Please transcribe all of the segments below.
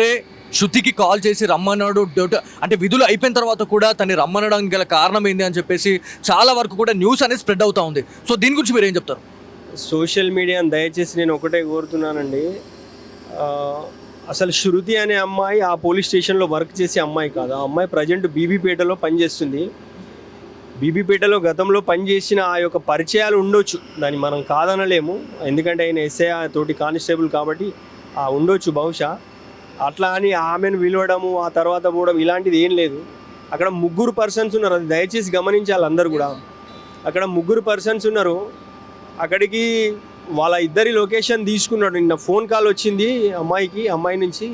రే శృతికి కాల్ చేసి రమ్మన్నాడు అంటే విధులు అయిపోయిన తర్వాత కూడా తను రమ్మనడానికి గల కారణం ఏంది అని చెప్పేసి చాలా వరకు కూడా న్యూస్ అనేది స్ప్రెడ్ అవుతా ఉంది. సో దీని గురించి మీరు ఏం చెప్తారు? సోషల్ మీడియాని దయచేసి నేను ఒకటే కోరుతున్నానండి. ఆ, అసలు శృతి అనే అమ్మాయి ఆ పోలీస్ స్టేషన్లో వర్క్ చేసే అమ్మాయి కాదు. ఆ అమ్మాయి ప్రజెంట్ బీబీపేటలో పనిచేస్తుంది. బీబీపేటలో గతంలో పనిచేసిన ఆ యొక్క పరిచయాలు ఉండొచ్చు, దాన్ని మనం కాదనలేము. ఎందుకంటే ఆయన ఎస్ఐ తోటి కానిస్టేబుల్ కాబట్టి ఉండొచ్చు బహుశా. అట్లా అని ఆమెను పిలవడము ఆ తర్వాత పోవడం ఇలాంటిది ఏం లేదు. అక్కడ ముగ్గురు పర్సన్స్ ఉన్నారు, అది దయచేసి గమనించాలి అందరు కూడా. అక్కడ ముగ్గురు పర్సన్స్ ఉన్నారు. అక్కడికి వాళ్ళ ఇద్దరి లొకేషన్ తీసుకున్నాడు. నిన్న ఫోన్ కాల్ వచ్చింది అమ్మాయి నుంచి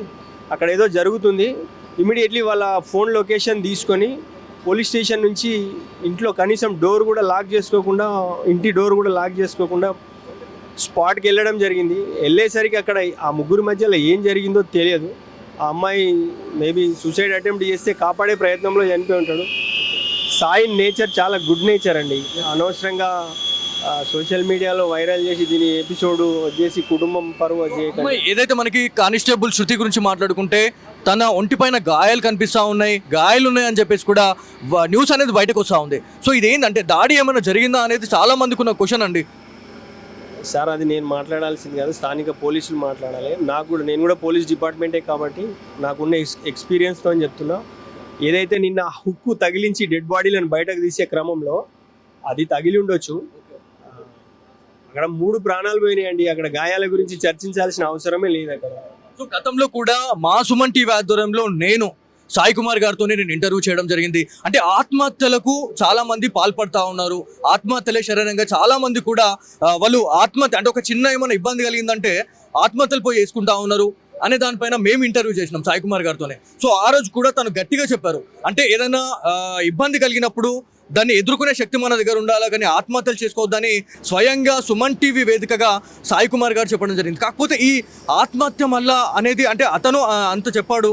అక్కడ ఏదో జరుగుతుంది. ఇమీడియట్లీ వాళ్ళ ఫోన్ లొకేషన్ తీసుకొని పోలీస్ స్టేషన్ నుంచి ఇంట్లో కనీసం డోర్ కూడా లాక్ చేసుకోకుండా, ఇంటి డోర్ కూడా లాక్ చేసుకోకుండా స్పాట్కి వెళ్ళడం జరిగింది. వెళ్ళేసరికి అక్కడ ఆ ముగ్గురు మధ్యలో ఏం జరిగిందో తెలియదు. ఆ అమ్మాయి మేబీ సూసైడ్ అటెంప్ట్ చేస్తే కాపాడే ప్రయత్నంలో చనిపోయి ఉంటాడు. సాయి నేచర్ చాలా గుడ్ నేచర్ అండి. అనవసరంగా సోషల్ మీడియాలో వైరల్ చేసి దీని ఎపిసోడ్ వచ్చేసి కుటుంబం పరువు చేయకండి. ఏదైతే మనకి కానిస్టేబుల్ శృతి గురించి మాట్లాడుకుంటే తన ఒంటిపైన గాయాలు కనిపిస్తూ ఉన్నాయి, గాయాలు ఉన్నాయి అని చెప్పేసి కూడా న్యూస్ అనేది బయటకు వస్తూ ఉంది. సో ఇదేంటంటే దాడి ఏమైనా జరిగిందా అనేది చాలా మందికి ఉన్న క్వశ్చన్ అండి. సార్ అది నేను మాట్లాడాల్సింది కాదు, స్థానిక పోలీసులు మాట్లాడాలి. నేను కూడా పోలీస్ డిపార్ట్మెంటే కాబట్టి నాకున్న ఎక్స్పీరియన్స్తో అని చెప్తున్నా. ఏదైతే నిన్న హుక్కు తగిలించి డెడ్ బాడీలను బయటకు తీసే క్రమంలో అది తగిలి ఉండొచ్చు. అక్కడ 3 ప్రాణాలు పోయినాయండి. అక్కడ గాయాల గురించి చర్చించాల్సిన అవసరమే లేదు అక్కడ. సో గతంలో కూడా మా సుమన్ టీవీ ఆధ్వర్యంలో నేను సాయి కుమార్ గారితోనే నేను ఇంటర్వ్యూ చేయడం జరిగింది. అంటే ఆత్మహత్యలకు చాలా మంది పాల్పడతా ఉన్నారు. ఆత్మహత్యలే శరీరంగా చాలా మంది కూడా వాళ్ళు ఆత్మహత్య అంటే ఒక చిన్న ఏమైనా ఇబ్బంది కలిగిందంటే ఆత్మహత్యలు పోయి వేసుకుంటా ఉన్నారు అనే దానిపైన మేము ఇంటర్వ్యూ చేసినాం సాయి కుమార్ గారితోనే. సో ఆ రోజు కూడా తను గట్టిగా చెప్పారు, అంటే ఏదైనా ఇబ్బంది కలిగినప్పుడు దాన్ని ఎదుర్కొనే శక్తి మన దగ్గర ఉండాలా, కానీ ఆత్మహత్యలు చేసుకోవద్దని స్వయంగా సుమన్ టీవీ వేదికగా సాయి కుమార్ గారు చెప్పడం జరిగింది. కాకపోతే ఈ ఆత్మహత్య మళ్ళా అనేది అంటే అతను అంత చెప్పాడు,